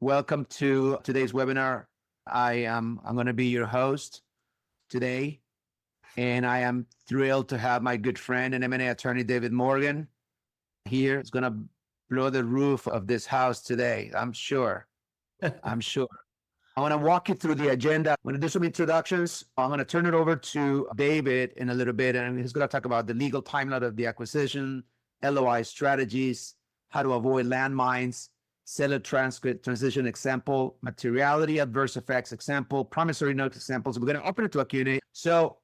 Welcome to today's webinar. I'm going to be your host today, and I am thrilled to have my good friend and M&A attorney David Morgan here. It's going to blow the roof of this house today. I'm sure. I'm sure. I want to walk you through the agenda. I'm going to do some introductions. I'm going to turn it over to David in a little bit, and he's going to talk about the legal timeline of the acquisition, LOI strategies, how to avoid landmines, seller transcript transition example, materiality, adverse effects example, promissory note examples. We're going to open it to a Q&A. So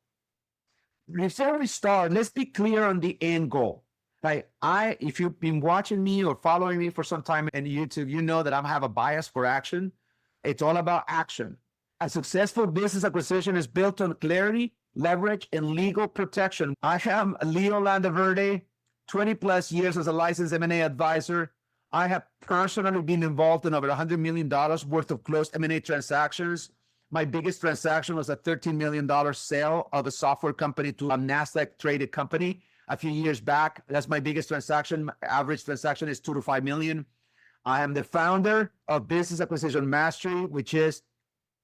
before we start, let's be clear on the end goal. Like if you've been watching me or following me for some time in YouTube, you know that I have a bias for action. It's all about action. A successful business acquisition is built on clarity, leverage, and legal protection. I am Leo Landaverde, 20 plus years as a licensed M&A advisor. I have personally been involved in over $100 million worth of closed M&A transactions. My biggest transaction was a $13 million sale of a software company to a NASDAQ traded company a few years back. That's my biggest transaction. Average transaction is $2 to $5 million. I am the founder of Business Acquisition Mastery, which is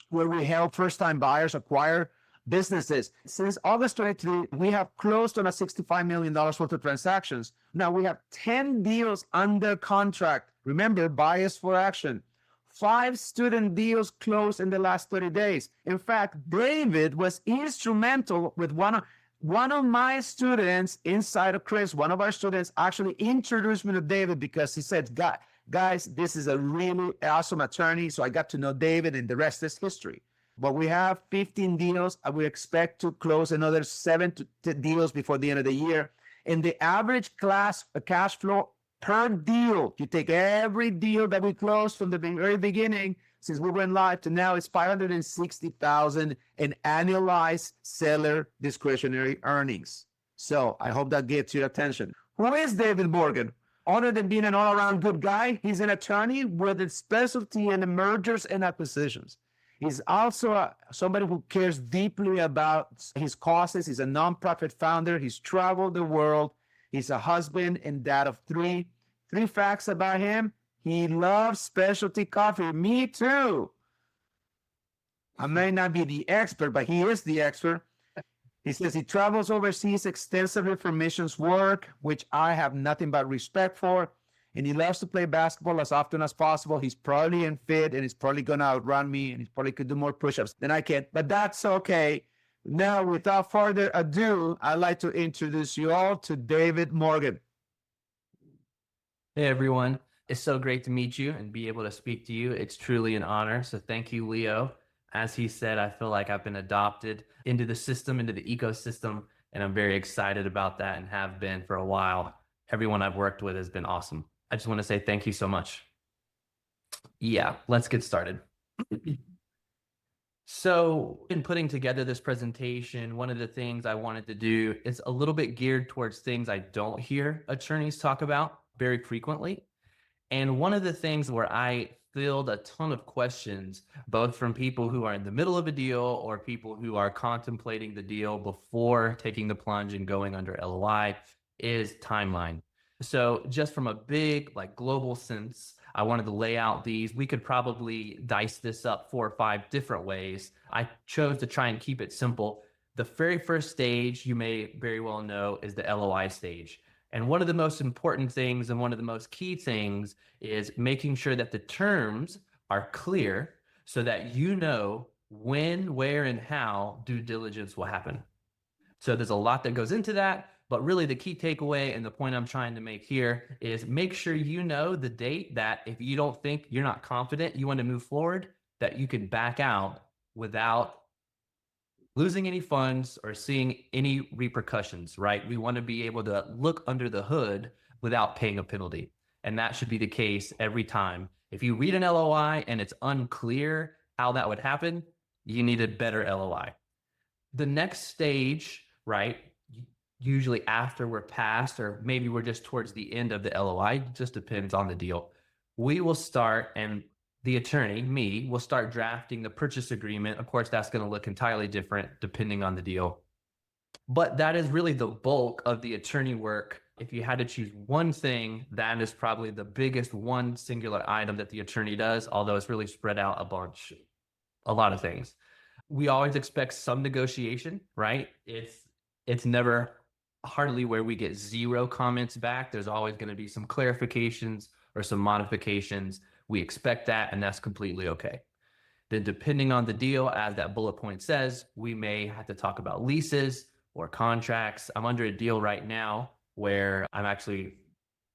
where we help first-time buyers acquire businesses. Since August 23, we have closed on a $65 million worth of transactions. Now we have 10 deals under contract. Remember, bias for action. 5 student deals closed in the last 30 days. In fact, David was instrumental with one of my students inside of Chris. One of our students actually introduced me to David because he said, guys, this is a really awesome attorney. So I got to know David, and the rest is history. But we have 15 deals, and we expect to close another 7 to 10 deals before the end of the year. And the average cash flow per deal, you take every deal that we closed from the very beginning, since we went live to now, it's $560,000 in annualized seller discretionary earnings. So I hope that gets your attention. Who is David Morgan? Other than being an all-around good guy, he's an attorney with a specialty in mergers and acquisitions. He's also somebody who cares deeply about his causes. He's a nonprofit founder. He's traveled the world. He's a husband and dad of 3. 3 facts about him. He loves specialty coffee. Me too. I may not be the expert, but he is the expert. He says he travels overseas extensively for missions work, which I have nothing but respect for. And he loves to play basketball as often as possible. He's probably unfit, and he's probably going to outrun me, and he probably could do more push-ups than I can, but that's okay. Now, without further ado, I'd like to introduce you all to David Morgan. Hey, everyone. It's so great to meet you and be able to speak to you. It's truly an honor. So thank you, Leo. As he said, I feel like I've been adopted into the system, into the ecosystem, and I'm very excited about that and have been for a while. Everyone I've worked with has been awesome. I just want to say thank you so much. Yeah, let's get started. So in putting together this presentation, one of the things I wanted to do is a little bit geared towards things I don't hear attorneys talk about very frequently. And one of the things where I filled a ton of questions, both from people who are in the middle of a deal or people who are contemplating the deal before taking the plunge and going under LOI, is timeline. So just from a big, global sense, I wanted to lay out these. We could probably dice this up 4 or 5 different ways. I chose to try and keep it simple. The very first stage, you may very well know, is the LOI stage. And one of the most important things and one of the most key things is making sure that the terms are clear so that you know when, where, and how due diligence will happen. So there's a lot that goes into that. But really the key takeaway and the point I'm trying to make here is make sure you know the date that if you don't think you're not confident, you want to move forward, that you can back out without losing any funds or seeing any repercussions, right? We want to be able to look under the hood without paying a penalty. And that should be the case every time. If you read an LOI and it's unclear how that would happen, you need a better LOI. The next stage, right? Usually after we're past, or maybe we're just towards the end of the LOI, just depends on the deal. We will start, and the attorney, me, will start drafting the purchase agreement. Of course, that's going to look entirely different depending on the deal. But that is really the bulk of the attorney work If you had to choose one thing, that is probably the biggest one singular item that the attorney does, although it's really spread out a lot of things. We always expect some negotiation, right? It's never hardly where we get zero comments back. There's always going to be some clarifications or some modifications. We expect that, and that's completely okay. Then depending on the deal, as that bullet point says, we may have to talk about leases or contracts. I'm under a deal right now where I'm actually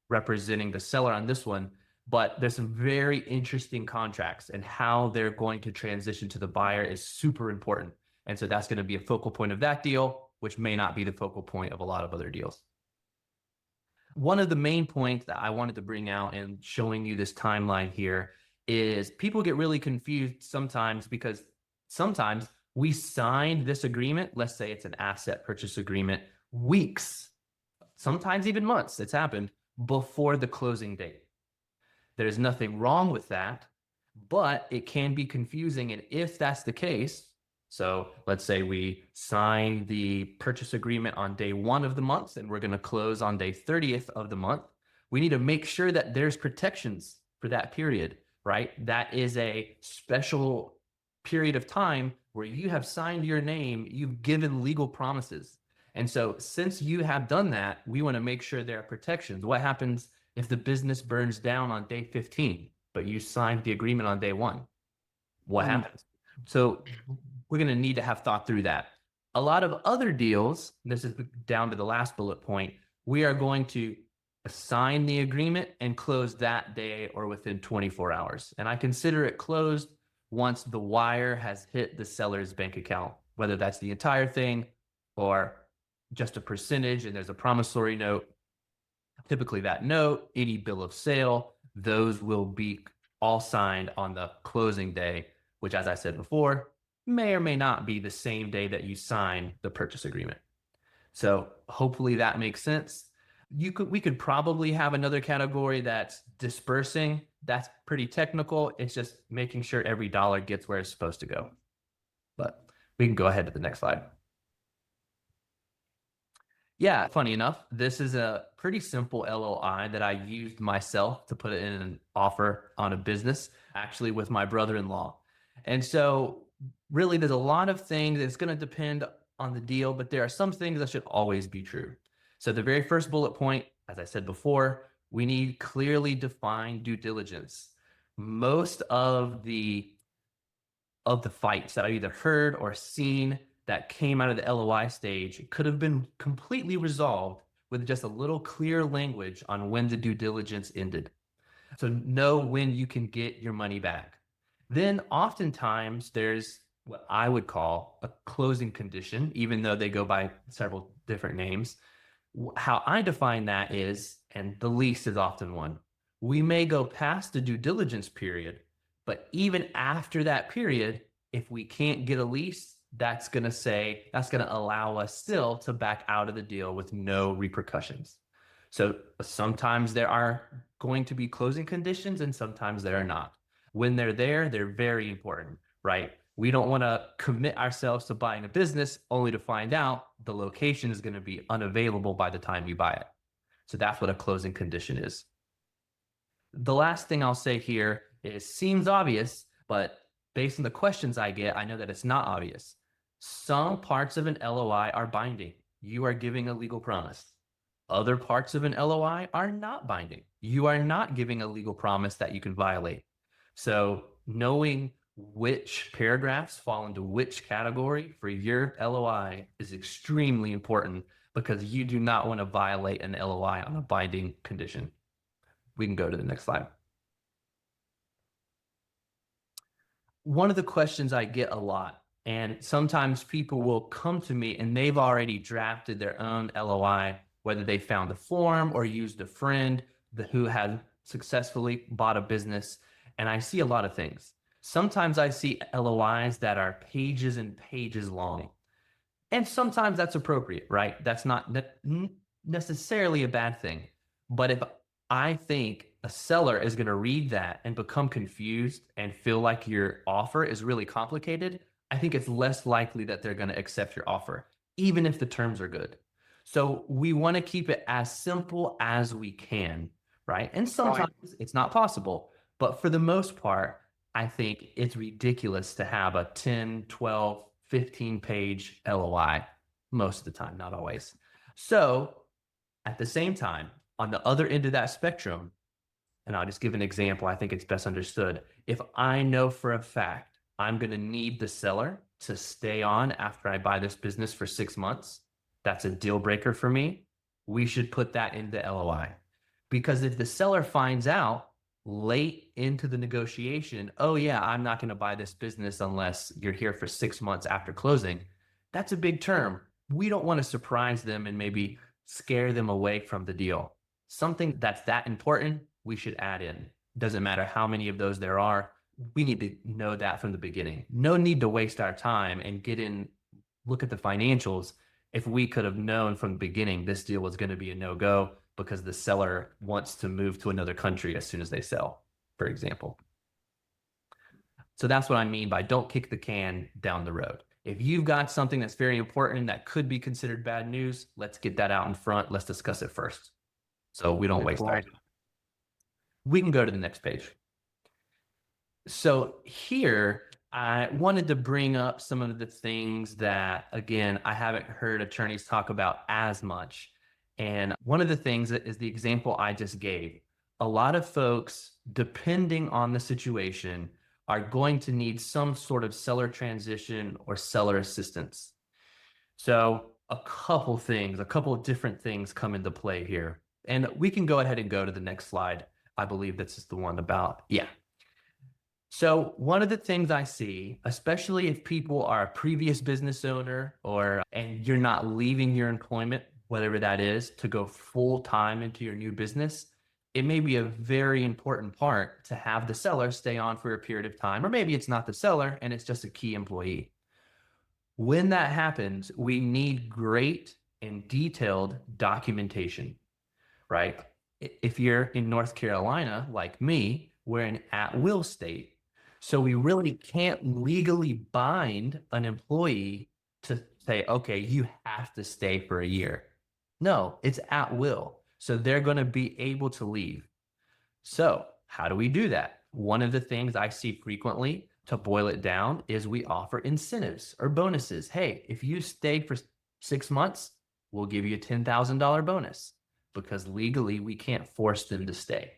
representing the seller on this one, but there's some very interesting contracts, and how they're going to transition to the buyer is super important. And so that's going to be a focal point of that deal, which may not be the focal point of a lot of other deals. One of the main points that I wanted to bring out in showing you this timeline here is people get really confused sometimes, because sometimes we signed this agreement, let's say it's an asset purchase agreement, weeks, sometimes even months, it's happened, before the closing date. There's nothing wrong with that, but it can be confusing. And if that's the case, so let's say we sign the purchase agreement on day 1 of the month and we're going to close on day 30th of the month, we need to make sure that there's protections for that period, right? That is a special period of time where you have signed your name, you've given legal promises. And so since you have done that, we want to make sure there are protections. What happens if the business burns down on day 15, but you signed the agreement on day 1? What happens? So we're going to need to have thought through that. A lot of other deals, this is down to the last bullet point, we are going to sign the agreement and close that day or within 24 hours. And I consider it closed once the wire has hit the seller's bank account, whether that's the entire thing or just a percentage, and there's a promissory note. Typically that note, any bill of sale, those will be all signed on the closing day, which, as I said before, may or may not be the same day that you sign the purchase agreement. So hopefully that makes sense. We could probably have another category that's dispersing. That's pretty technical. It's just making sure every dollar gets where it's supposed to go. But we can go ahead to the next slide. Yeah, funny enough, this is a pretty simple LOI that I used myself to put it in an offer on a business, actually with my brother-in-law. And so really there's a lot of things. It's going to depend on the deal, but there are some things that should always be true. So the very first bullet point, as I said before, we need clearly defined due diligence. Most of the fights that I've either heard or seen that came out of the LOI stage could have been completely resolved with just a little clear language on when the due diligence ended. So know when you can get your money back. Then oftentimes there's what I would call a closing condition, even though they go by several different names. How I define that is, and the lease is often one, we may go past the due diligence period, but even after that period, if we can't get a lease, that's going to allow us still to back out of the deal with no repercussions. So sometimes there are going to be closing conditions and sometimes there are not. When they're there, they're very important, right? We don't want to commit ourselves to buying a business only to find out the location is going to be unavailable by the time you buy it. So that's what a closing condition is. The last thing I'll say here is, seems obvious, but based on the questions I get, I know that it's not obvious. Some parts of an LOI are binding. You are giving a legal promise. Other parts of an LOI are not binding. You are not giving a legal promise that you can violate. So knowing which paragraphs fall into which category for your LOI is extremely important, because you do not want to violate an LOI on a binding condition. We can go to the next slide. One of the questions I get a lot, and sometimes people will come to me and they've already drafted their own LOI, whether they found a form or used a friend who had successfully bought a business. And I see a lot of things. Sometimes I see LOIs that are pages and pages long. And sometimes that's appropriate, right? That's not necessarily a bad thing. But if I think a seller is going to read that and become confused and feel like your offer is really complicated, I think it's less likely that they're going to accept your offer, even if the terms are good. So we want to keep it as simple as we can, right? And sometimes it's not possible, but for the most part, I think it's ridiculous to have a 10, 12, 15 page LOI most of the time, not always. So at the same time, on the other end of that spectrum, and I'll just give an example, I think it's best understood. If I know for a fact I'm going to need the seller to stay on after I buy this business for 6 months, that's a deal breaker for me. We should put that in the LOI. Because if the seller finds out late into the negotiation, oh, yeah, I'm not going to buy this business unless you're here for 6 months after closing, that's a big term. We don't want to surprise them and maybe scare them away from the deal. Something that's that important, we should add in. Doesn't matter how many of those there are. We need to know that from the beginning. No need to waste our time and look at the financials if we could have known from the beginning this deal was going to be a no-go because the seller wants to move to another country as soon as they sell, for example. So that's what I mean by don't kick the can down the road. If you've got something that's very important that could be considered bad news, let's get that out in front. Let's discuss it first so we don't waste our time. We can go to the next page. So here, I wanted to bring up some of the things that, again, I haven't heard attorneys talk about as much. And one of the things that is the example I just gave. A lot of folks, depending on the situation, are going to need some sort of seller transition or seller assistance. So a couple of different things come into play here. And we can go ahead and go to the next slide. I believe this is the one about, yeah. So one of the things I see, especially if people are a previous business owner and you're not leaving your employment, whatever that is, to go full time into your new business, it may be a very important part to have the seller stay on for a period of time, or maybe it's not the seller and it's just a key employee. When that happens, we need great and detailed documentation, right? If you're in North Carolina, like me, we're an at-will state. So we really can't legally bind an employee to say, okay, you have to stay for a year. No, it's at will. So they're going to be able to leave. So how do we do that? One of the things I see frequently, to boil it down, is we offer incentives or bonuses. Hey, if you stay for 6 months, we'll give you a $10,000 bonus, because legally we can't force them to stay.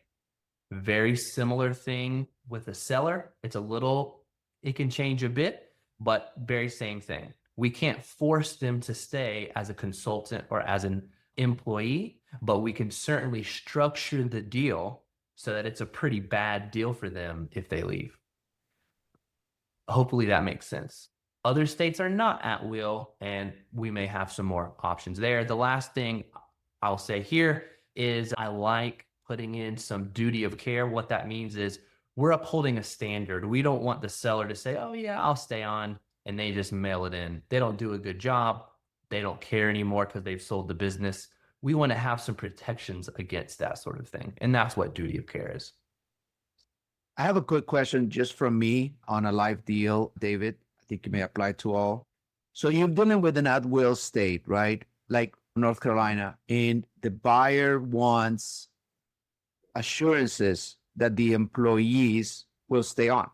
Very similar thing with a seller. It can change a bit, but very same thing. We can't force them to stay as a consultant or as an employee, but we can certainly structure the deal so that it's a pretty bad deal for them if they leave. Hopefully that makes sense. Other states are not at will, and we may have some more options there. The last thing I'll say here is I like putting in some duty of care. What that means is we're upholding a standard. We don't want the seller to say, oh yeah, I'll stay on, and they just mail it in. They don't do a good job. They don't care anymore because they've sold the business. We want to have some protections against that sort of thing. And that's what duty of care is. I have a quick question just from me on a live deal, David. I think it may apply to all. So you're dealing with an at-will state, right? Like North Carolina, and the buyer wants assurances that the employees will stay on.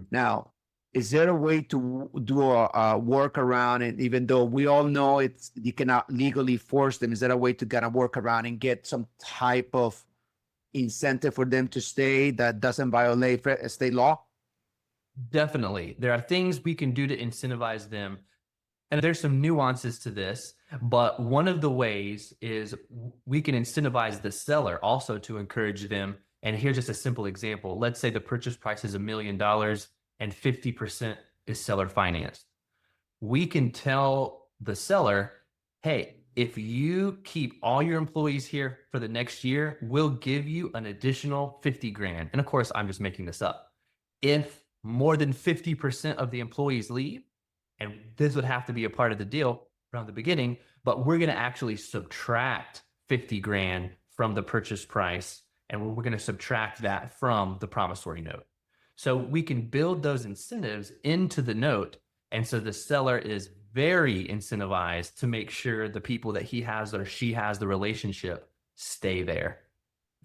Now, is there a way to do a workaround? And even though we all know you cannot legally force them, is there a way to kind of work around and get some type of incentive for them to stay that doesn't violate state law? Definitely. There are things we can do to incentivize them. And there's some nuances to this, but one of the ways is we can incentivize the seller also to encourage them. And here's just a simple example. Let's say the purchase price is $1 million and 50% is seller financed. We can tell the seller, hey, if you keep all your employees here for the next year, we'll give you an additional 50 grand. And of course, I'm just making this up. If more than 50% of the employees leave, and this would have to be a part of the deal from the beginning, but we're going to actually subtract 50 grand from the purchase price, and we're going to subtract that from the promissory note. So we can build those incentives into the note, and so the seller is very incentivized to make sure the people that he has or she has the relationship stay there.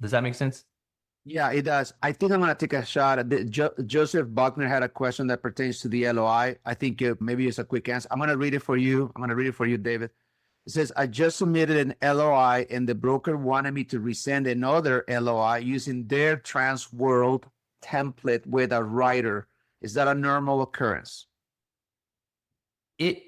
Does that make sense? Yeah, it does. I think I'm going to take a shot at Joseph Buckner had a question that pertains to the LOI. I think maybe it's a quick answer. I'm going to read it for you. I'm going to read it for you, David. It says, I just submitted an LOI and the broker wanted me to resend another LOI using their Transworld template with a writer. Is that a normal occurrence?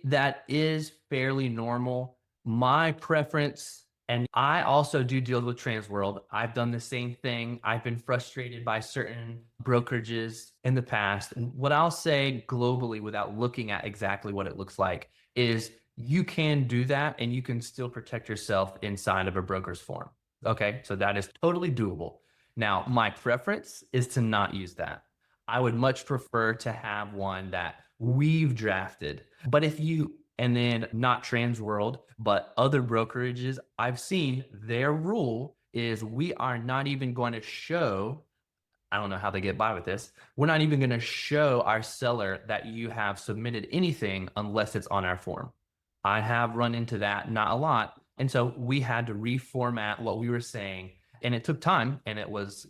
That is fairly normal. My preference, and I also do deal with Transworld. I've done the same thing. I've been frustrated by certain brokerages in the past. And what I'll say globally, without looking at exactly what it looks like, is you can do that and you can still protect yourself inside of a broker's form. Okay, so that is totally doable. Now, my preference is to not use that. I would much prefer to have one that we've drafted. But if you, and then not Transworld, but other brokerages I've seen, their rule is we are not even going to show, I don't know how they get by with this. We're not even going to show our seller that you have submitted anything unless it's on our form. I have run into that, not a lot. And so we had to reformat what we were saying. And it took time and it was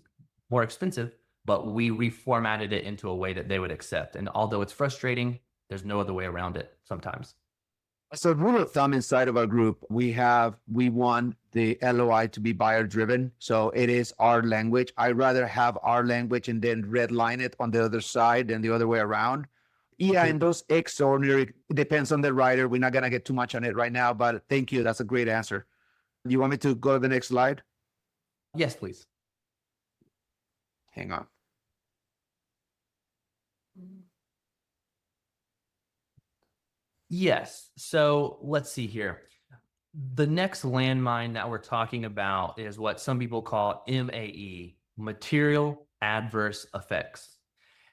more expensive, but we reformatted it into a way that they would accept. And although it's frustrating, there's no other way around it sometimes. So rule of thumb inside of our group, we want the LOI to be buyer driven. So it is our language. I'd rather have our language and then redline it on the other side than the other way around. Yeah, and those extraordinary, it depends on the writer. We're not going to get too much on it right now, but thank you. That's a great answer. You want me to go to the next slide? Yes, please. Hang on. Yes. So let's see here. The next landmine that we're talking about is what some people call MAE, material adverse effects.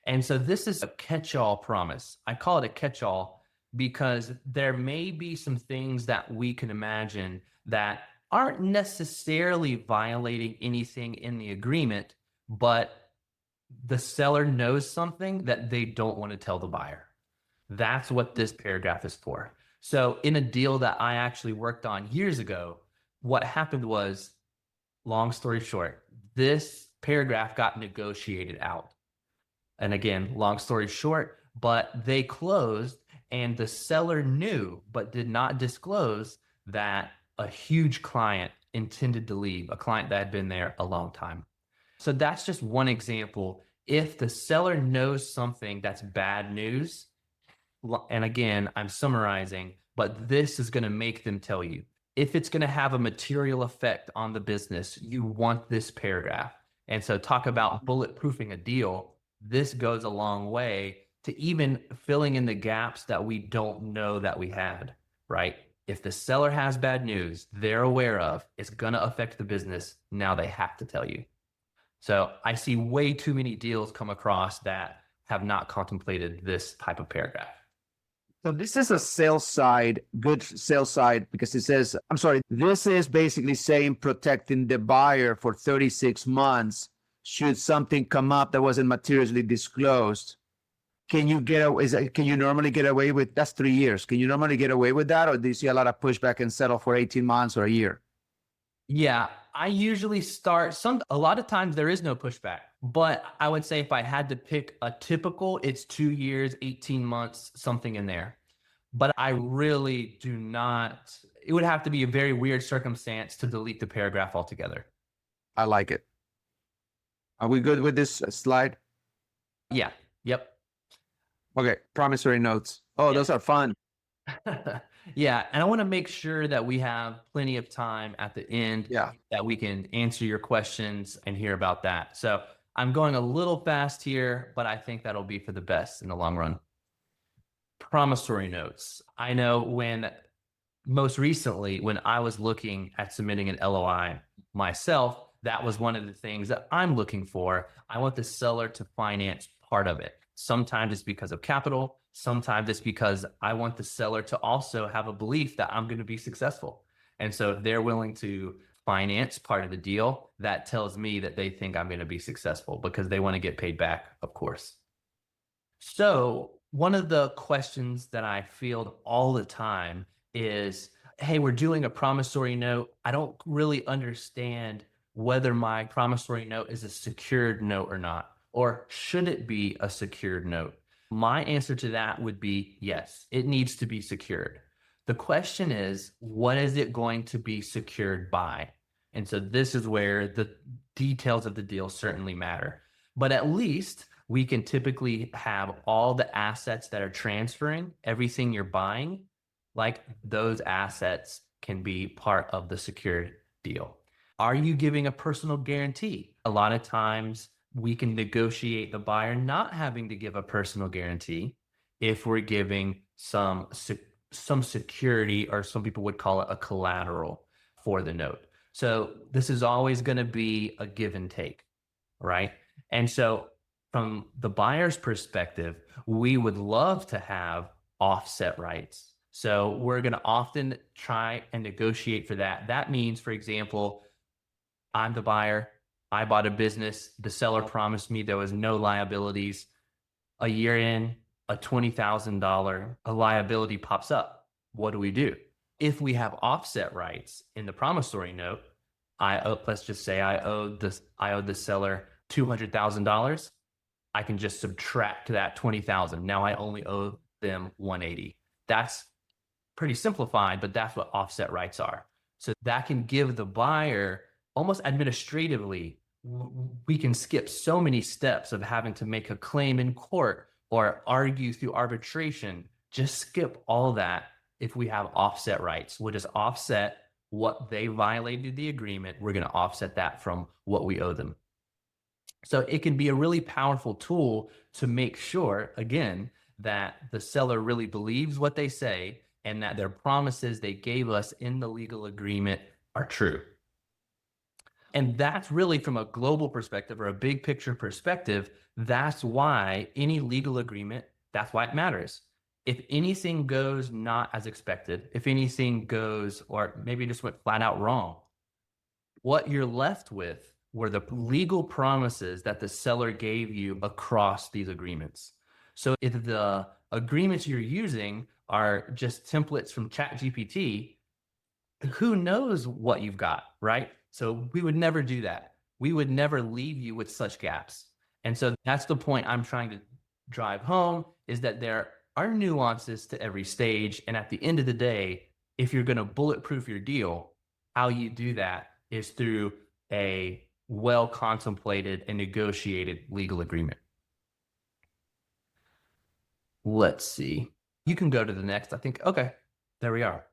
And so this is a catch-all promise. I call it a catch-all because there may be some things that we can imagine that aren't necessarily violating anything in the agreement, but the seller knows something that they don't want to tell the buyer. That's what this paragraph is for. So in a deal that I actually worked on years ago, what happened was, long story short, this paragraph got negotiated out. And again, long story short, but they closed and the seller knew, but did not disclose that a huge client intended to leave, a client that had been there a long time. So that's just one example. If the seller knows something that's bad news, and again, I'm summarizing, but this is going to make them tell you. If it's going to have a material effect on the business, you want this paragraph. And so talk about bulletproofing a deal. This goes a long way to even filling in the gaps that we don't know that we had, right? If the seller has bad news they're aware of, it's going to affect the business. Now they have to tell you. So I see way too many deals come across that have not contemplated this type of paragraph. So this is a sales side, good sales side, because it says, I'm sorry, this is basically saying protecting the buyer for 36 months should something come up that wasn't materially disclosed. Can you can you normally get away with, that's 3 years. Can you normally get away with that? Or do you see a lot of pushback and settle for 18 months or a year? Yeah, I usually start a lot of times there is no pushback, but I would say if I had to pick a typical, it's 2 years, 18 months, something in there. But I really do not, it would have to be a very weird circumstance to delete the paragraph altogether. I like it. Are we good with this slide? Yeah. Yep. Okay. Promissory notes. Oh, Yeah. those are fun. Yeah. And I want to make sure that we have plenty of time at the end that we can answer your questions and hear about that. So I'm going a little fast here, but I think that'll be for the best in the long run. Promissory notes. I know most recently, when I was looking at submitting an LOI myself, that was one of the things that I'm looking for. I want the seller to finance part of it. Sometimes it's because of capital. Sometimes it's because I want the seller to also have a belief that I'm going to be successful. And so if they're willing to finance part of the deal, that tells me that they think I'm going to be successful because they want to get paid back, of course. So One of the questions that I field all the time is, hey, we're doing a promissory note. I don't really understand whether my promissory note is a secured note or not, or should it be a secured note? My answer to that would be yes, it needs to be secured. The question is, what is it going to be secured by? And so this is where the details of the deal certainly matter. But at least we can typically have all the assets that are transferring, everything you're buying, like those assets can be part of the secured deal. Are you giving a personal guarantee? A lot of times we can negotiate the buyer not having to give a personal guarantee if we're giving some security, or some people would call it a collateral for the note. So this is always going to be a give and take, right? And so from the buyer's perspective, we would love to have offset rights. So we're going to often try and negotiate for that. That means, for example, I'm the buyer. I bought a business. The seller promised me there was no liabilities. A year in, a $20,000 liability pops up. What do we do? If we have offset rights in the promissory note, let's just say I owe the seller $200,000. I can just subtract that 20,000. Now I only owe them 180. That's pretty simplified, but that's what offset rights are. So that can give the buyer, almost administratively, we can skip so many steps of having to make a claim in court or argue through arbitration. Just skip all that if we have offset rights. We'll just offset what they violated the agreement. We're going to offset that from what we owe them. So it can be a really powerful tool to make sure, again, that the seller really believes what they say and that their promises they gave us in the legal agreement are true. And that's really, from a global perspective or a big picture perspective, that's why any legal agreement, that's why it matters. If anything goes not as expected, if anything goes, or maybe just went flat out wrong, what you're left with were the legal promises that the seller gave you across these agreements. So if the agreements you're using are just templates from ChatGPT, who knows what you've got, right? So we would never do that. We would never leave you with such gaps. And so that's the point I'm trying to drive home, is that there are nuances to every stage. And at the end of the day, if you're going to bulletproof your deal, how you do that is through a well contemplated and negotiated legal agreement. Let's see. You can go to the next. I think, okay, there we are.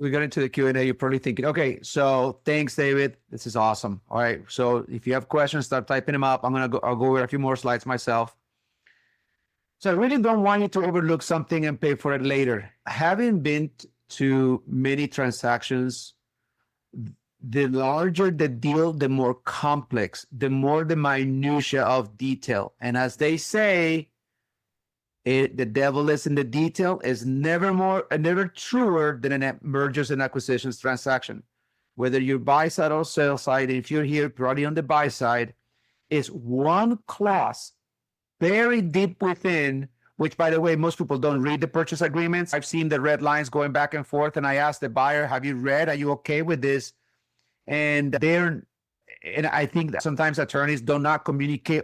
We got into the Q&A. You're probably thinking, okay, so thanks, David. This is awesome. All right. So if you have questions, start typing them up. I'll go over a few more slides myself. So I really don't want you to overlook something and pay for it later. Having been to many transactions, the larger the deal, the more complex, the more the minutia of detail. And as they say, the devil is in the detail is never truer than a mergers and acquisitions transaction. Whether you're buy side or sell side, if you're here probably on the buy side, is one clause buried deep within, which, by the way, most people don't read the purchase agreements. I've seen the red lines going back and forth, and I asked the buyer, have you read? Are you okay with this? And I think that sometimes attorneys do not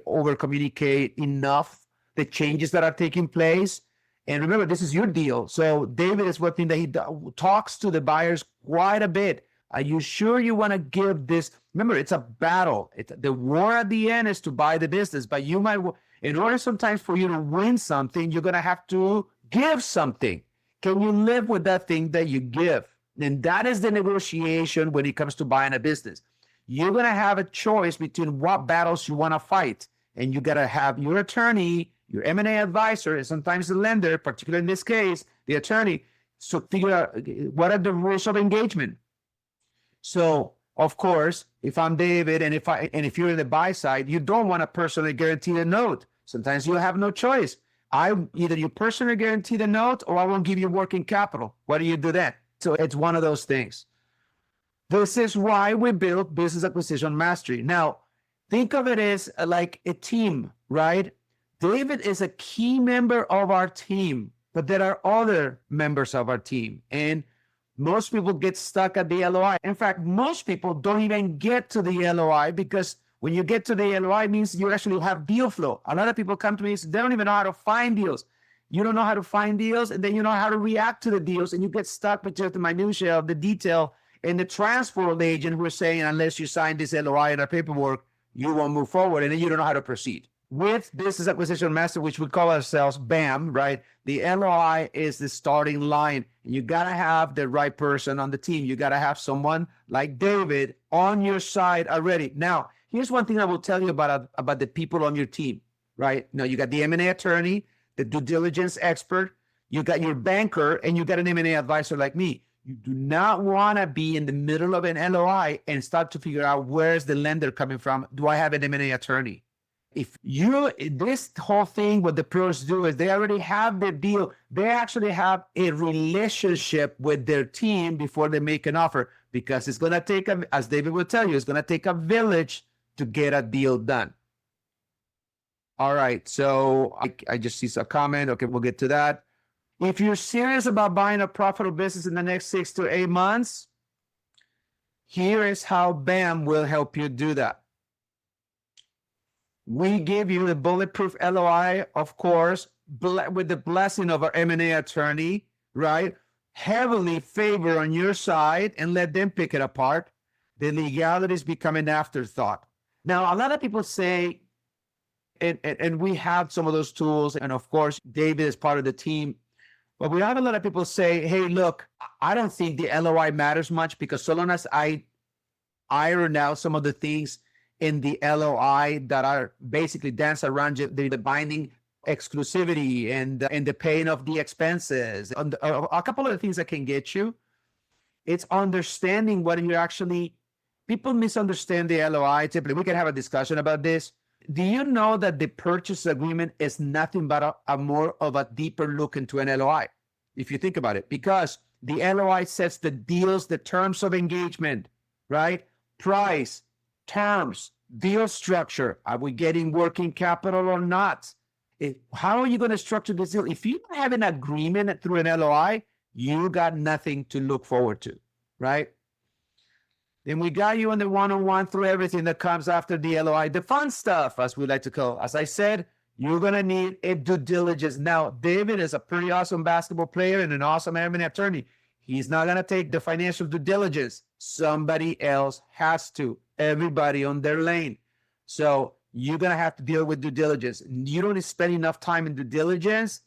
over communicate enough the changes that are taking place. And remember, this is your deal. So David is one thing that he talks to the buyers quite a bit. Are you sure you want to give this? Remember, it's a battle. The war at the end is to buy the business, but you might, in order sometimes for you to win something, you're going to have to give something. Can you live with that thing that you give? And that is the negotiation when it comes to buying a business. You're going to have a choice between what battles you want to fight. And you got to have your attorney, your M&A advisor, and sometimes the lender, particularly in this case, the attorney, so figure out what are the rules of engagement. So, of course, if I'm David, and if you're in the buy side, you don't want to personally guarantee the note. Sometimes you'll have no choice. Either you personally guarantee the note, or I won't give you working capital. What do you do then? So it's one of those things. This is why we built Business Acquisition Mastery. Now, think of it as like a team, right? David is a key member of our team, but there are other members of our team. And most people get stuck at the LOI. In fact, most people don't even get to the LOI, because when you get to the LOI, it means you actually have deal flow. A lot of people come to me and say they don't even know how to find deals. You don't know how to find deals, and then you know how to react to the deals, and you get stuck with just the minutia of the detail. And the transport agent who is saying, unless you sign this LOI and our paperwork, you won't move forward, and then you don't know how to proceed. With Business Acquisition Master, which we call ourselves BAM, right? The LOI is the starting line. You got to have the right person on the team. You got to have someone like David on your side already. Now, here's one thing I will tell you about the people on your team, right? Now, you got the M&A attorney, the due diligence expert, you got your banker, and you got an M&A advisor like me. You do not want to be in the middle of an LOI and start to figure out, where's the lender coming from? Do I have an M&A attorney? If this whole thing, what the pros do is they already have the deal. They actually have a relationship with their team before they make an offer, because it's going to take, as David will tell you, it's going to take a village to get a deal done. All right. So I just see a comment. Okay, we'll get to that. If you're serious about buying a profitable business in the next 6 to 8 months, here is how BAM will help you do that. We give you the bulletproof LOI, of course, with the blessing of our M&A attorney, right? Heavily favor on your side and let them pick it apart. The legalities become an afterthought. Now, a lot of people say, and we have some of those tools, and of course, David is part of the team, but we have a lot of people say, hey, look, I don't think the LOI matters much, because so long as I iron out some of the things in the LOI that are basically dance around the binding exclusivity and the paying of the expenses, and a couple of the things that can get you. It's understanding what you're actually, people misunderstand the LOI. Typically, we can have a discussion about this. Do you know that the purchase agreement is nothing but a more of a deeper look into an LOI, if you think about it? Because the LOI sets the deals, the terms of engagement, right? Price, terms, deal structure. Are we getting working capital or not? How are you going to structure this deal? If you don't have an agreement through an LOI, you got nothing to look forward to, right? Then we got you on the one-on-one through everything that comes after the LOI, the fun stuff, as we like to call. As I said, you're going to need a due diligence. Now, David is a pretty awesome basketball player and an awesome M&A attorney. He's not going to take the financial due diligence. Somebody else has to. Everybody on their lane. So you're going to have to deal with due diligence. You don't spend enough time in due diligence,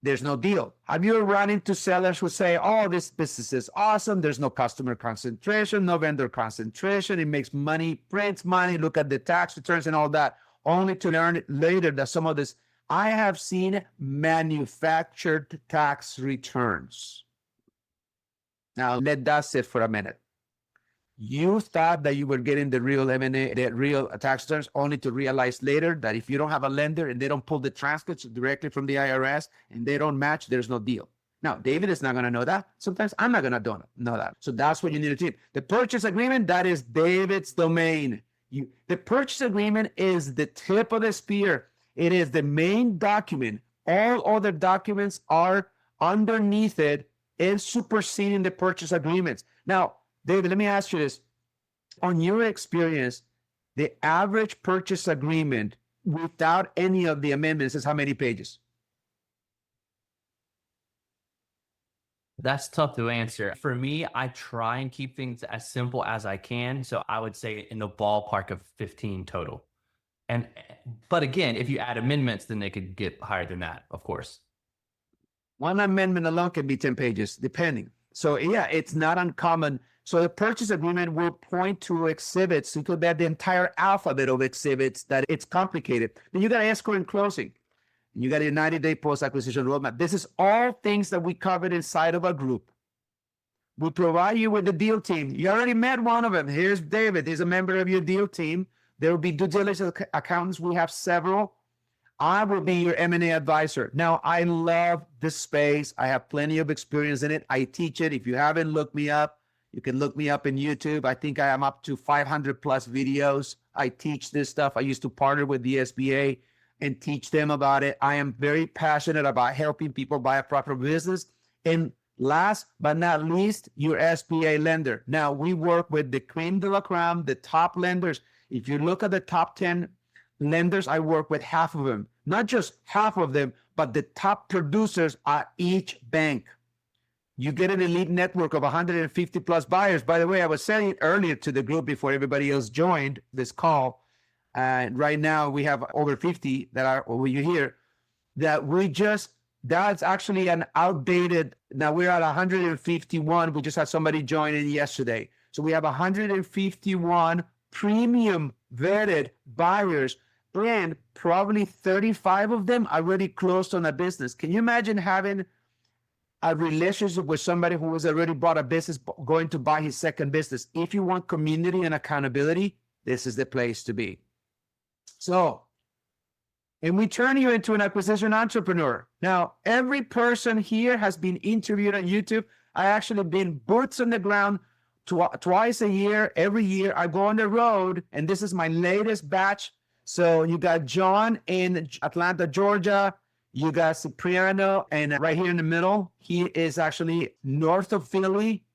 there's no deal. Have you run into sellers who say, oh, this business is awesome. There's no customer concentration, no vendor concentration. It makes money, prints money, look at the tax returns and all that, only to learn later that some of this, I have seen manufactured tax returns. Now, let that sit for a minute. You thought that you were getting the real M&A, the real tax returns, only to realize later that if you don't have a lender and they don't pull the transcripts directly from the IRS and they don't match, there's no deal. Now, David is not going to know that. Sometimes I'm not going to know that. So that's what you need to do. The purchase agreement, that is David's domain. The purchase agreement is the tip of the spear. It is the main document. All other documents are underneath it and superseding the purchase agreements. Now, David, let me ask you this. On your experience, the average purchase agreement without any of the amendments is how many pages? That's tough to answer. For me, I try and keep things as simple as I can. So I would say in the ballpark of 15 total. But again, if you add amendments, then they could get higher than that, of course. One amendment alone can be 10 pages, depending. So yeah, it's not uncommon. So the purchase agreement will point to exhibits. You could add the entire alphabet of exhibits that it's complicated. Then you got escrow and closing. You got a 90-day post-acquisition roadmap. This is all things that we covered inside of a group. We provide you with the deal team. You already met one of them. Here's David. He's a member of your deal team. There will be due diligence accountants. We have several. I will be your M&A advisor. Now, I love this space. I have plenty of experience in it. I teach it. If you haven't looked me up, you can look me up in YouTube. I think I am up to 500 plus videos. I teach this stuff. I used to partner with the SBA and teach them about it. I am very passionate about helping people buy a proper business. And last but not least, your SBA lender. Now, we work with the cream de la creme, the top lenders. If you look at the top 10 lenders, I work with half of them. Not just half of them, but the top producers at each bank. You get an elite network of 150 plus buyers. By the way, I was saying earlier to the group before everybody else joined this call, and right now we have over 50 that are over here, that that's actually an outdated, now we're at 151. We just had somebody join in yesterday. So we have 151 premium vetted buyers, and probably 35 of them already closed on a business. Can you imagine having a relationship with somebody who has already bought a business, going to buy his second business? If you want community and accountability, this is the place to be. So, and we turn you into an acquisition entrepreneur. Now, every person here has been interviewed on YouTube. I actually been boots on the ground twice a year. Every year I go on the road, and this is my latest batch. So you got John in Atlanta, Georgia. You got Cipriano, and right here in the middle, he is actually north of Philly.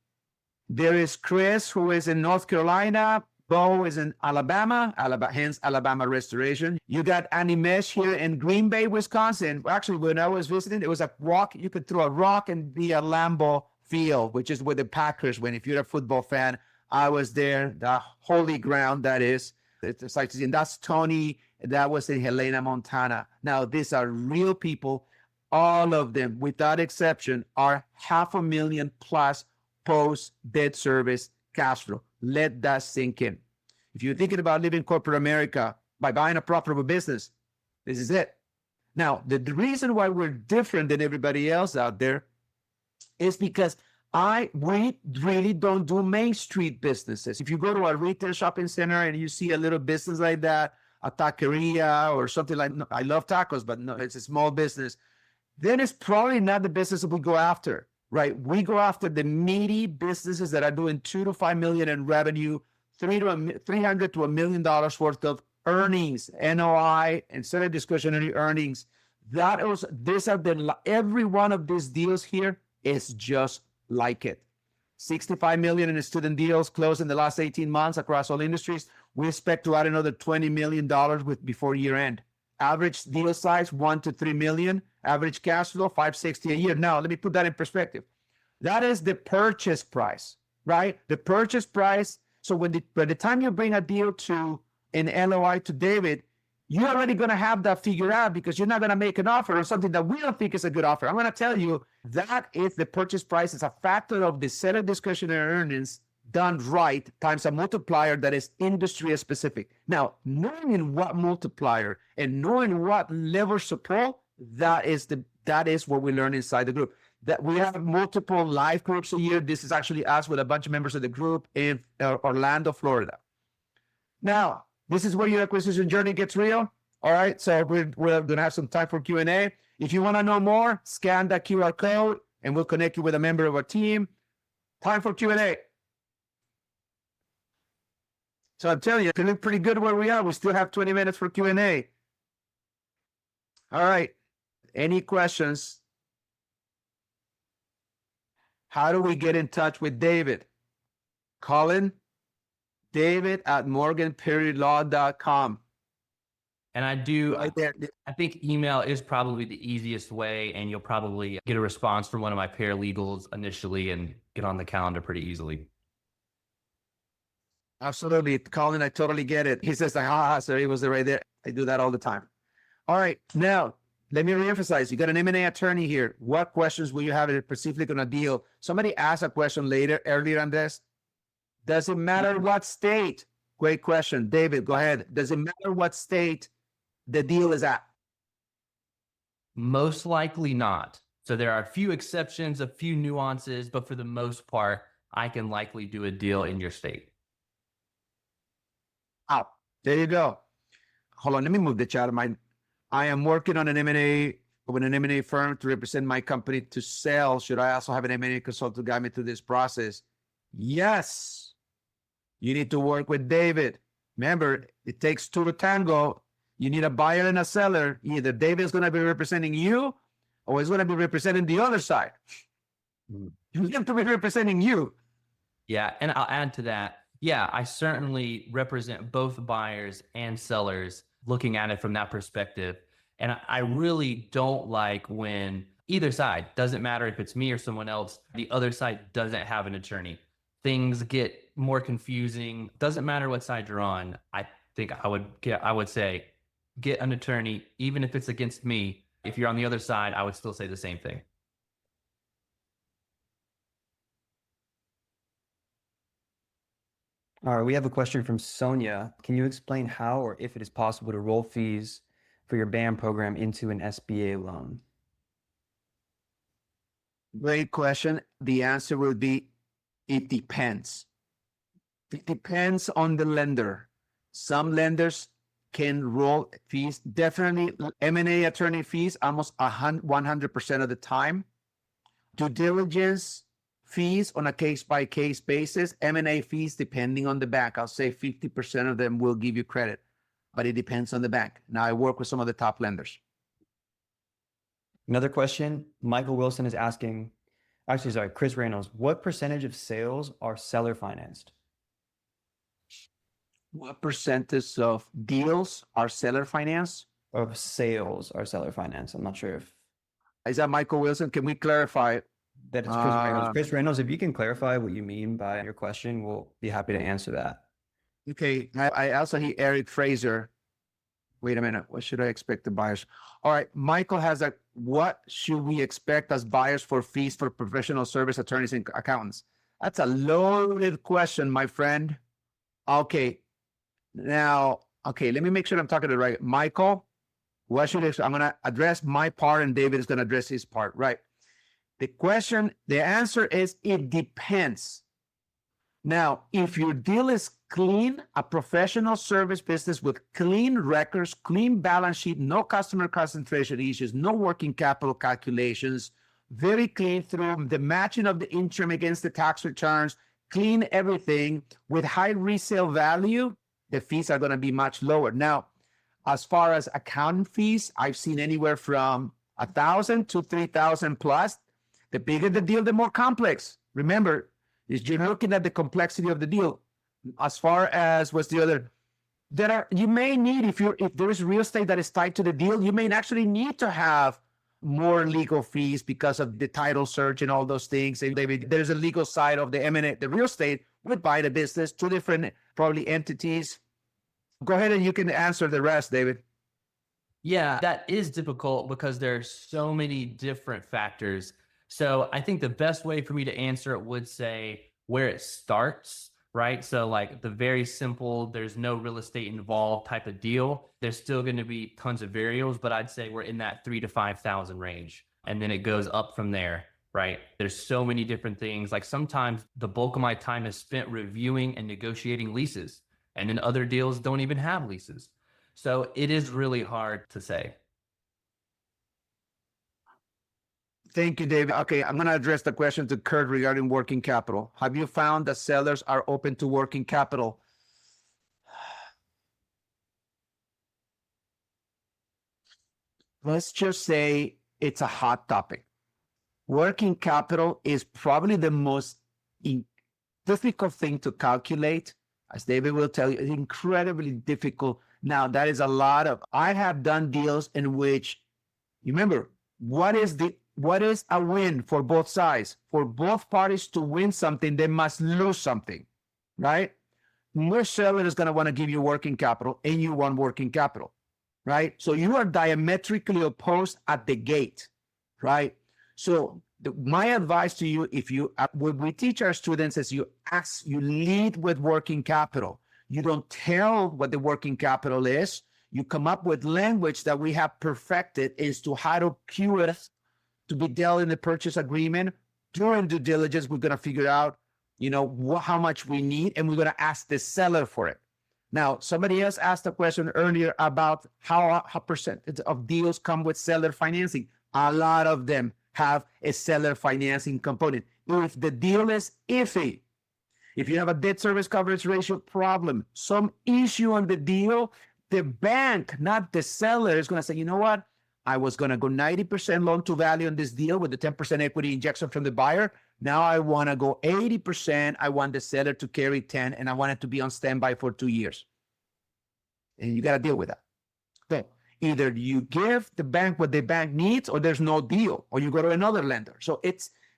There is Chris, who is in North Carolina. Bo is in Alabama, hence Alabama Restoration. You got Animesh here in Green Bay, Wisconsin. Actually, when I was visiting, it was a rock. You could throw a rock and be a Lambeau Field, which is where the Packers went. If you're a football fan, I was there. The holy ground, that is. It's like, and that's Tony. That was in Helena, Montana. Now, these are real people. All of them, without exception, are $500,000 plus post-debt service cash flow. Let that sink in. If you're thinking about living corporate America by buying a profitable business, this is it. Now, the reason why we're different than everybody else out there is because we really don't do Main Street businesses. If you go to a retail shopping center and you see a little business like that, a taqueria or something like, no, I love tacos, but no, it's a small business, then it's probably not the business that we go after, right? We go after the meaty businesses that are doing $2 to $5 million in revenue, $300 to $1 million worth of earnings, NOI, instead of discretionary earnings. Every one of these deals here is just like it. 65 million in student deals closed in the last 18 months across all industries. We expect to add another $20 million before year end. Average deal size, 1 to 3 million. Average cash flow, 560 a year. Now, let me put that in perspective. That is the purchase price, right? The purchase price. So by the time you bring a deal to an LOI to David, you're already going to have that figured out, because you're not going to make an offer on something that we don't think is a good offer. I'm going to tell you that is the purchase price. It's a factor of the set of discretionary earnings done right times a multiplier that is industry specific. Now, knowing what multiplier and knowing what lever support, that is what we learn inside the group. That we have multiple live groups a year. This is actually us with a bunch of members of the group in Orlando, Florida. Now, this is where your acquisition journey gets real. All right, so we're going to have some time for Q&A. If you want to know more, scan that QR code, and we'll connect you with a member of our team. Time for Q&A. So I'm telling you, it's feeling pretty good where we are. We still have 20 minutes for Q&A. All right, any questions? How do we get in touch with David? Colin? David at morgan-law.com. And I do, Right there. I think email is probably the easiest way, and you'll probably get a response from one of my paralegals initially and get on the calendar pretty easily. Absolutely. Colin, I totally get it. He says, so he was right there. I do that all the time. All right. Now, let me reemphasize. You got an M&A attorney here. What questions will you have specifically on a deal? Somebody asked a question earlier on this. Does it matter what state? Great question. David, go ahead. Does it matter what state the deal is at? Most likely not. So there are a few exceptions, a few nuances, but for the most part, I can likely do a deal in your state. Oh, there you go. Hold on, let me move the chat. I am working on an M&A with an M&A firm to represent my company to sell. Should I also have an M&A consultant guide me through this process? Yes. You need to work with David. Remember, it takes two to tango. You need a buyer and a seller. Either David's going to be representing you or he's going to be representing the other side. You have to be representing you. Yeah, and I'll add to that. Yeah, I certainly represent both buyers and sellers looking at it from that perspective. And I really don't like when either side, doesn't matter if it's me or someone else, the other side doesn't have an attorney. Things get more confusing. Doesn't matter what side you're on. I think I would say get an attorney, even if it's against me. If you're on the other side, I would still say the same thing. All right, we have a question from Sonia. Can you explain how or if it is possible to roll fees for your BAM program into an SBA loan? Great question. The answer would be, it depends. It depends on the lender. Some lenders can roll fees. Definitely M&A attorney fees almost 100% of the time. Due diligence fees on a case-by-case basis. M&A fees, depending on the bank. I'll say 50% of them will give you credit, but it depends on the bank. Now, I work with some of the top lenders. Another question, Michael Wilson is asking, Chris Reynolds, what percentage of sales are seller financed? What percentage of deals are seller financed? Of sales are seller financed. I'm not sure if Is that Michael Wilson? Can we clarify? that is Chris Reynolds. Chris Reynolds, if you can clarify what you mean by your question, we'll be happy to answer that. Okay, I also hear Eric Fraser. Wait a minute, what should I expect the buyers? All right, Michael has a, what should we expect as buyers for fees for professional service attorneys and accountants? That's a loaded question, my friend. Okay, now, okay, let me make sure I'm talking to the right. Michael, what should I'm going to address my part and David is going to address his part, right? The answer is it depends. Now, if your deal is clean, a professional service business with clean records, clean balance sheet, no customer concentration issues, no working capital calculations, very clean through the matching of the interim against the tax returns, clean everything with high resale value, the fees are going to be much lower. Now, as far as accounting fees, I've seen anywhere from 1,000 to 3,000 plus. The bigger the deal, the more complex. Remember, is you're looking at the complexity of the deal. As far as what's the other, you may need, if there is real estate that is tied to the deal, you may actually need to have more legal fees because of the title search and all those things. And there's a legal side of the M&A, the real estate would buy the business, two different probably entities. Go ahead and you can answer the rest, David. Yeah, that is difficult because there are so many different factors. So I think the best way for me to answer it would say where it starts, right? So like the very simple, there's no real estate involved type of deal. There's still going to be tons of variables, but I'd say we're in that 3,000 to 5,000 range. And then it goes up from there, right? There's so many different things. Like sometimes the bulk of my time is spent reviewing and negotiating leases. And then other deals don't even have leases. So it is really hard to say. Thank you, David. Okay, I'm going to address the question to Kurt regarding working capital. Have you found that sellers are open to working capital? Let's just say it's a hot topic. Working capital is probably the most difficult thing to calculate. As David will tell you, it's incredibly difficult. Now, that is a lot of, I have done deals in which, you remember, what is a win for both sides? For both parties to win something, they must lose something, right? No seller is going to want to give you working capital and you want working capital, right? So you are diametrically opposed at the gate, right? So my advice to you, if you, what we teach our students is you lead with working capital. You don't tell what the working capital is. You come up with language that we have perfected as to how to cue it to be dealt in the purchase agreement. During due diligence, we're going to figure out, how much we need, and we're going to ask the seller for it. Now, somebody else asked a question earlier about how percentage of deals come with seller financing. A lot of them have a seller financing component. If the deal is iffy, if you have a debt service coverage ratio problem, some issue on the deal, the bank, not the seller, is going to say, you know what? I was going to go 90% loan to value on this deal with the 10% equity injection from the buyer. Now I want to go 80%. I want the seller to carry 10, and I want it to be on standby for 2 years. And you got to deal with that. Okay. Either you give the bank what the bank needs, or there's no deal, or you go to another lender. So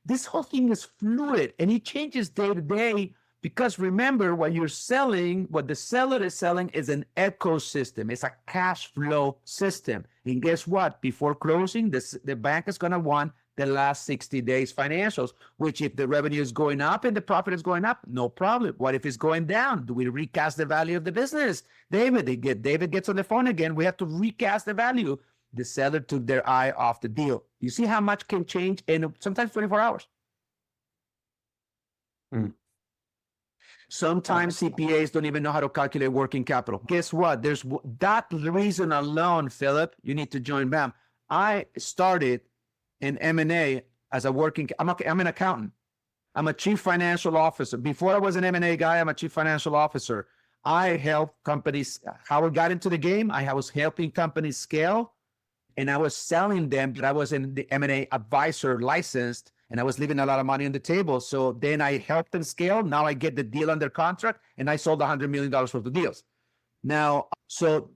this whole thing is fluid, and it changes day to day, because remember, what you're selling, what the seller is selling, is an ecosystem. It's a cash flow system. And guess what? Before closing, the bank is going to want the last 60 days financials, which, if the revenue is going up and the profit is going up, no problem. What if it's going down? Do we recast the value of the business? David gets on the phone again. We have to recast the value. The seller took their eye off the deal. You see how much can change in sometimes 24 hours. Sometimes CPAs don't even know how to calculate working capital. Guess what? There's that reason alone, Philip, you need to join BAM. I started in M&A as a I'm an accountant. I'm a chief financial officer. Before I was an M&A guy, I'm a chief financial officer. I help companies. How I got into the game, I was helping companies scale, and I was selling them, but I was in the M&A advisor licensed, and I was leaving a lot of money on the table. So then I helped them scale. Now I get the deal under contract, and I sold $100 million worth of deals. Now, so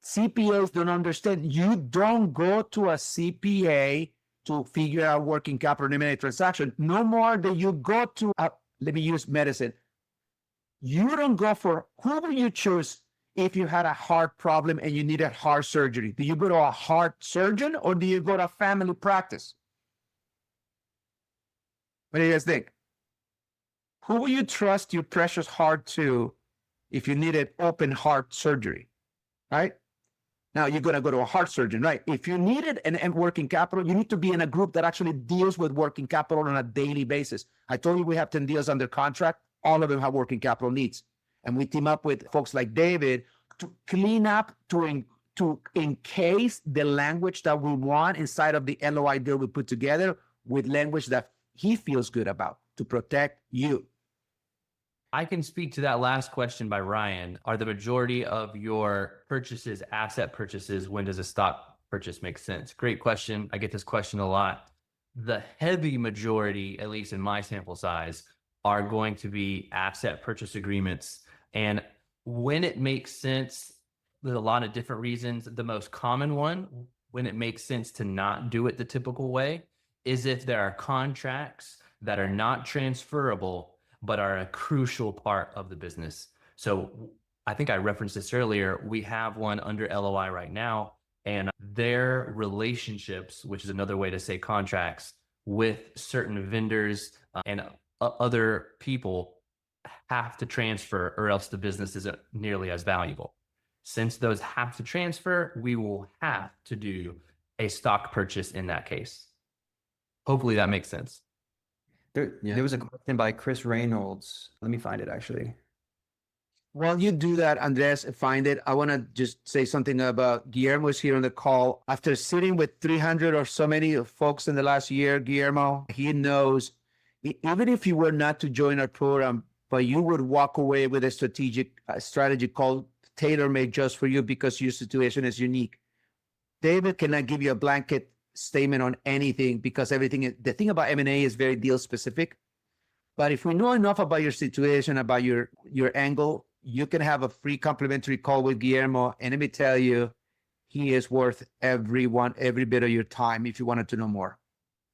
CPAs don't understand. You don't go to a CPA to figure out working capital in M&A transaction, no more than you go to, let me use medicine. You don't go for, who will you choose if you had a heart problem and you needed heart surgery? Do you go to a heart surgeon, or do you go to a family practice? What do you guys think? Who will you trust your precious heart to if you needed open heart surgery, right? Now you're going to go to a heart surgeon, right? If you needed an working capital, you need to be in a group that actually deals with working capital on a daily basis. I told you we have 10 deals under contract. All of them have working capital needs. And we team up with folks like David to clean up, to encase the language that we want inside of the LOI deal we put together with language that he feels good about, to protect you. I can speak to that last question by Ryan. Are the majority of your purchases asset purchases? When does a stock purchase make sense? Great question. I get this question a lot. The heavy majority, at least in my sample size, are going to be asset purchase agreements. And when it makes sense, there's a lot of different reasons. The most common one, when it makes sense to not do it the typical way, is if there are contracts that are not transferable, but are a crucial part of the business. So I think I referenced this earlier. We have one under LOI right now, and their relationships, which is another way to say contracts, with certain vendors and other people have to transfer, or else the business isn't nearly as valuable. Since those have to transfer, we will have to do a stock purchase in that case. Hopefully that makes sense. There was a question by Chris Reynolds. Let me find it, actually. While you do that, Andres, find it, I want to just say something about Guillermo's here on the call. After sitting with 300 or so many folks in the last year, Guillermo, he knows, even if you were not to join our program, but you would walk away with a strategy called tailor-made just for you, because your situation is unique. David cannot give you a blanket statement on anything, because the thing about M&A is very deal specific. But if we know enough about your situation, about your angle, you can have a free complimentary call with Guillermo. And let me tell you, he is worth every bit of your time if you wanted to know more.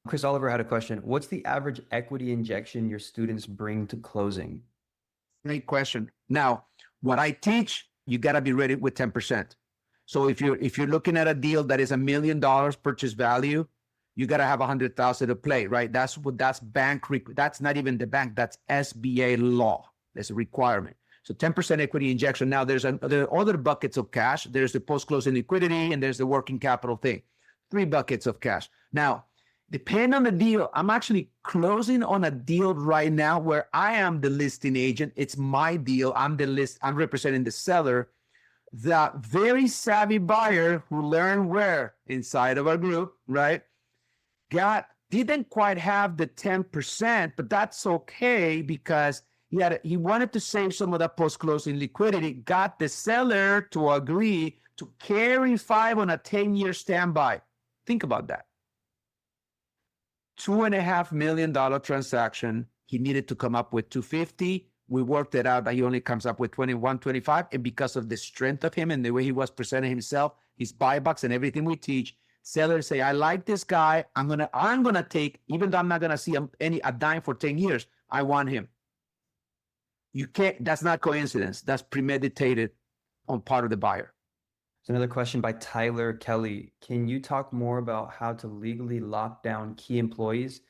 Chris Oliver had a question. What's the average equity injection your students bring to closing? Great question. Now, what I teach, you got to be ready with 10%. So if you're looking at a deal that is $1 million purchase value, you got to have 100,000 to play, right? That's bank. That's not even the bank. That's SBA law. That's a requirement. So 10% equity injection. Now there are other buckets of cash. There's the post-closing liquidity, and there's the working capital thing. 3 buckets of cash. Now, depending on the deal, I'm actually closing on a deal right now where I am the listing agent. It's my deal. I'm representing the seller. The very savvy buyer who learned where inside of our group, right, didn't quite have the 10%, but that's okay, because He wanted to save some of that post-closing liquidity, got the seller to agree to carry 5 on a 10-year standby. Think about that. $2.5 million transaction. He needed to come up with 250. We worked it out that he only comes up with 21.25. And because of the strength of him and the way he was presenting himself, his buybacks and everything we teach, sellers say, I like this guy. I'm gonna take, even though I'm not gonna see a dime for 10 years, I want him. You can't, that's not coincidence. That's premeditated on part of the buyer. So another question by Tyler Kelly. Can you talk more about how to legally lock down key employees,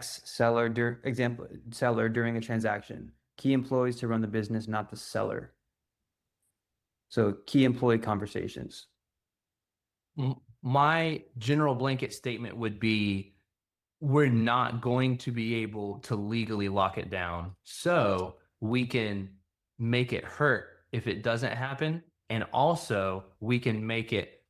seller during a transaction? Key employees to run the business, not the seller. So key employee conversations. My general blanket statement would be, we're not going to be able to legally lock it down. So we can make it hurt if it doesn't happen. And also we can make it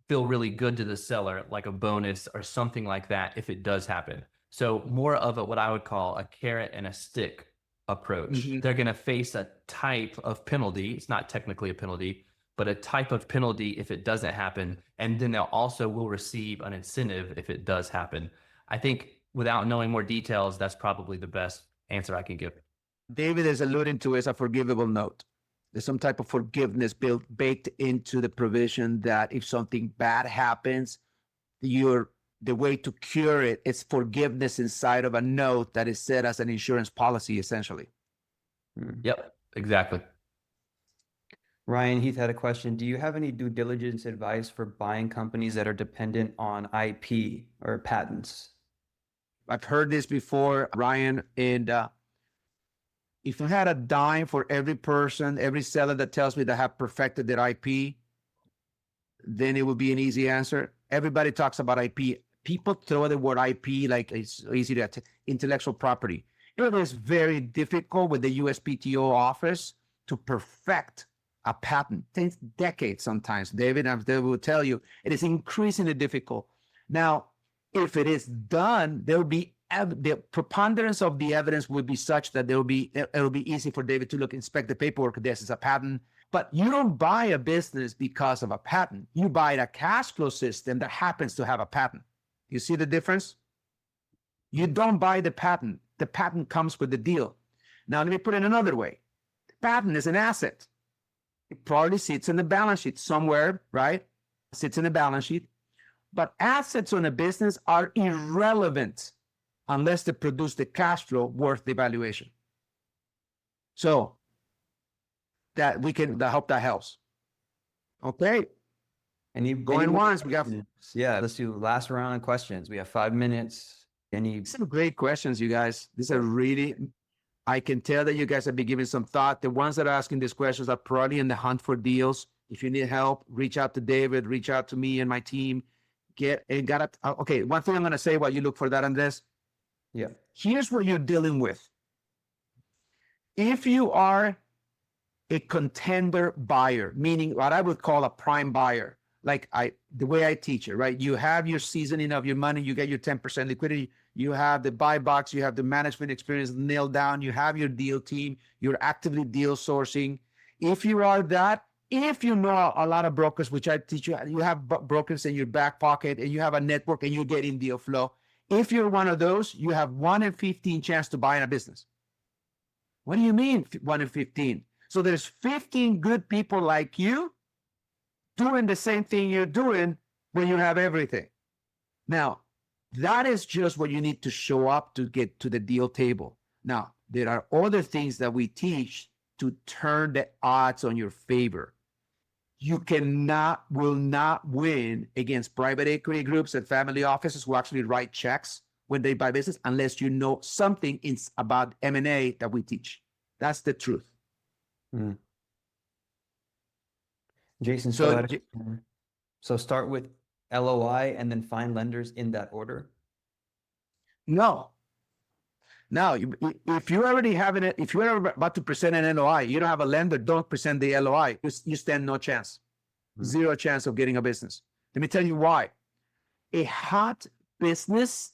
feel really good to the seller, like a bonus or something like that, if it does happen. So more of what I would call a carrot and a stick approach. Mm-hmm. They're going to face a type of penalty. It's not technically a penalty, but a type of penalty if it doesn't happen. And then they'll also will receive an incentive if it does happen. I think without knowing more details, that's probably the best answer I can give. David is alluding to as a forgivable note. There's some type of forgiveness baked into the provision that if something bad happens, the way to cure it is forgiveness inside of a note that is set as an insurance policy, essentially. Yep, exactly. Ryan Heath had a question. Do you have any due diligence advice for buying companies that are dependent on IP or patents? I've heard this before, Ryan, and if I had a dime for every person, every seller that tells me they have perfected their IP, then it would be an easy answer. Everybody talks about IP. People throw the word IP like it's easy to intellectual property. It is very difficult with the USPTO office to perfect a patent. It takes decades sometimes, David. They will tell you it is increasingly difficult. Now, if it is done, there will be the preponderance of the evidence will be such that it'll be easy for David to inspect the paperwork. This is a patent. But you don't buy a business because of a patent. You buy a cash flow system that happens to have a patent. You see the difference? You don't buy the patent. The patent comes with the deal. Now, let me put it another way. The patent is an asset. It probably sits in the balance sheet somewhere, right? Sits in the balance sheet. But assets on a business are irrelevant unless they produce the cash flow worth the valuation. So that I hope that helps. Okay. Going once, we got. Yeah, let's do last round of questions. We have 5 minutes. Some great questions, you guys. These are really, I can tell that you guys have been giving some thought. The ones that are asking these questions are probably in the hunt for deals. If you need help, reach out to David, reach out to me and my team. Okay, one thing I'm going to say while you look for that, Andres. Yeah. Here's what you're dealing with. If you are a contender buyer, meaning what I would call a prime buyer, like the way I teach it, right? You have your seasoning of your money, you get your 10% liquidity, you have the buy box, you have the management experience nailed down, you have your deal team, you're actively deal sourcing. If you are that, if you know a lot of brokers, which I teach you, you have brokers in your back pocket and you have a network and you're getting deal flow. If you're one of those, you have 1 in 15 chance to buy in a business. What do you mean 1 in 15? So there's 15 good people like you doing the same thing you're doing when you have everything. Now, that is just what you need to show up to get to the deal table. Now, there are other things that we teach to turn the odds on your favor. You will not win against private equity groups and family offices who actually write checks when they buy business unless you know something about M&A that we teach. That's the truth. Mm. Jason, so start with LOI and then find lenders in that order? No. Now, if you already have it, if you're about to present an LOI, you don't have a lender, don't present the LOI. You stand no chance. Zero chance of getting a business. Let me tell you why. A hot business,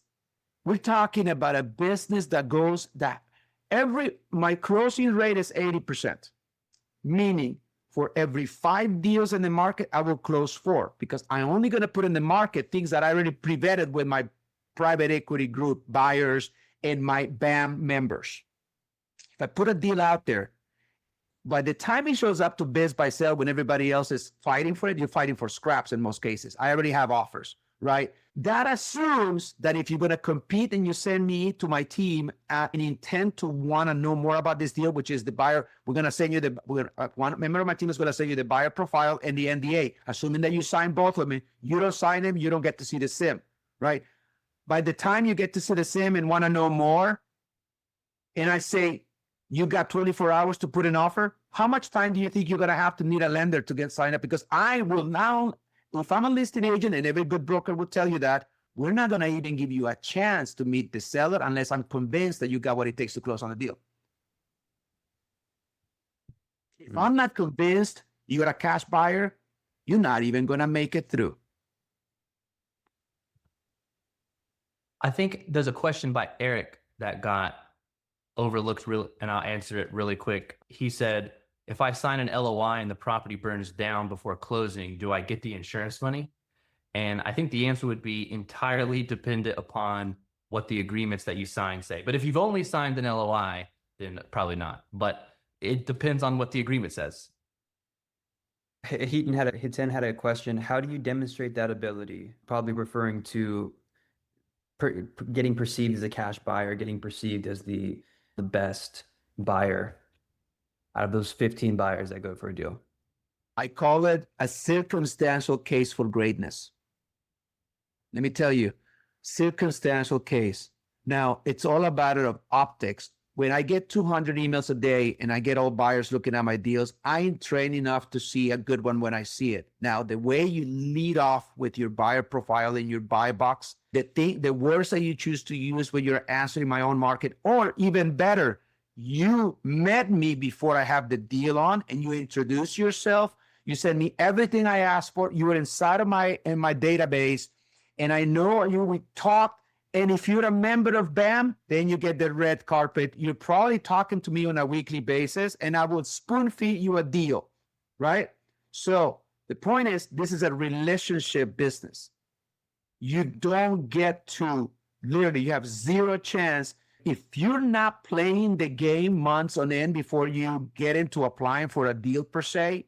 we're talking about a business that My closing rate is 80%, meaning for every 5 deals in the market, I will close 4 because I'm only going to put in the market things that I already pre-vetted with my private equity group buyers and my BAM members. If I put a deal out there, by the time it shows up to bid by sell, when everybody else is fighting for it, you're fighting for scraps in most cases. I already have offers, right? That assumes that if you're going to compete and you send me to my team an intent to want to know more about this deal, which is the buyer, we're going to send you one member of my team is going to send you the buyer profile and the NDA. Assuming that you sign both of them, you don't sign them, you don't get to see the sim, right? By the time you get to see the sim and want to know more, and I say, you got 24 hours to put an offer, how much time do you think you're going to have to need a lender to get signed up? Because I will now, if I'm a listing agent, and every good broker will tell you that, we're not going to even give you a chance to meet the seller unless I'm convinced that you got what it takes to close on the deal. If I'm not convinced you're a cash buyer, you're not even going to make it through. I think there's a question by Eric that got overlooked and I'll answer it really quick. He said, if I sign an LOI and the property burns down before closing, do I get the insurance money? And I think the answer would be entirely dependent upon what the agreements that you sign say. But if you've only signed an LOI, then probably not. But it depends on what the agreement says. Hiten had a question. How do you demonstrate that ability? Probably referring to getting perceived as a cash buyer, getting perceived as the best buyer out of those 15 buyers that go for a deal. I call it a circumstantial case for greatness. Let me tell you, circumstantial case. Now, it's all a matter of optics. When I get 200 emails a day and I get all buyers looking at my deals, I am trained enough to see a good one when I see it. Now, the way you lead off with your buyer profile in your buy box, the words that you choose to use when you're answering my own market, or even better, you met me before I have the deal on and you introduce yourself. You send me everything I asked for. You were inside of my database and I know you, we talked. And if you're a member of BAM, then you get the red carpet. You're probably talking to me on a weekly basis, and I will spoon feed you a deal, right? So the point is, this is a relationship business. You don't get to, literally, you have zero chance. If you're not playing the game months on end before you get into applying for a deal per se,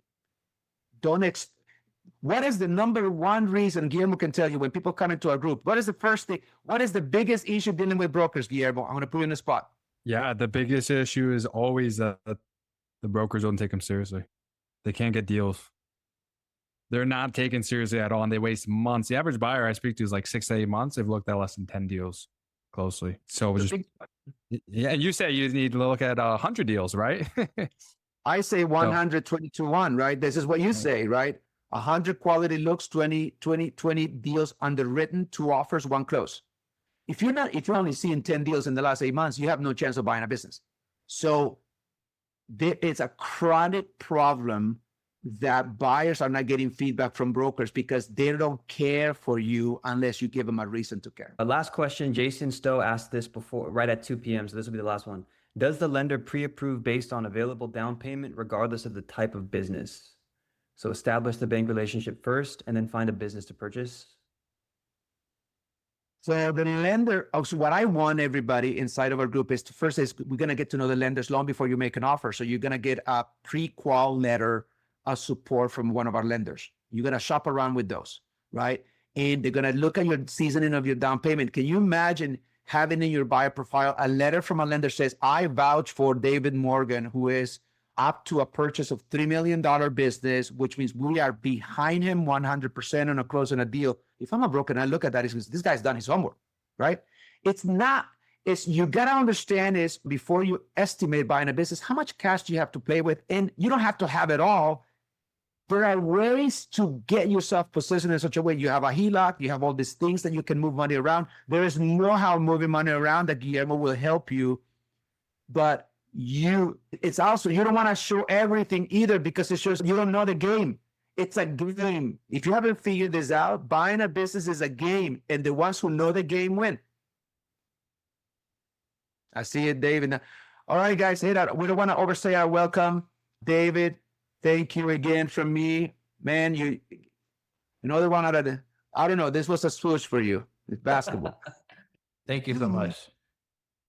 what is the number one reason, Guillermo can tell you, when people come into our group? What is the first thing? What is the biggest issue dealing with brokers, Guillermo? I'm going to put you in the spot. Yeah, the biggest issue is always that the brokers don't take them seriously. They can't get deals. They're not taken seriously at all, and they waste months. The average buyer I speak to is like 6 to 8 months. They've looked at less than 10 deals closely. So just, yeah, you say you need to look at 100 deals, right? I say 120 to 1, right? This is what you say, right? 100 quality looks, 20 deals underwritten, 2 offers, 1 close. If you're only seeing 10 deals in the last 8 months, you have no chance of buying a business. So it's a chronic problem that buyers are not getting feedback from brokers because they don't care for you unless you give them a reason to care. Last question, Jason Stowe asked this before, right at 2 p.m. So this will be the last one. Does the lender pre-approve based on available down payment, regardless of the type of business? So establish the bank relationship first and then find a business to purchase. So the lender, so what I want everybody inside of our group is we're going to get to know the lenders long before you make an offer. So you're going to get a pre-qual letter of support from one of our lenders. You're going to shop around with those, right? And they're going to look at your seasoning of your down payment. Can you imagine having in your buyer profile a letter from a lender says, I vouch for David Morgan, who is up to a purchase of $3 million business, which means we are behind him 100% on a closing a deal. If I'm a broker and I look at that, this guy's done his homework, right? You got to understand is before you estimate buying a business, how much cash do you have to play with? And you don't have to have it all. There are ways to get yourself positioned in such a way. You have a HELOC, you have all these things that you can move money around. There is know-how moving money around that Guillermo will help you. But it's also, you don't want to show everything either because it shows you don't know the game. It's a game. If you haven't figured this out, buying a business is a game, and the ones who know the game win. I see it, David. All right, guys. Hey, we don't want to overstay our welcome. David, thank you again from me. Man, another one out of the, I don't know. This was a swoosh for you. It's basketball. Thank you so much.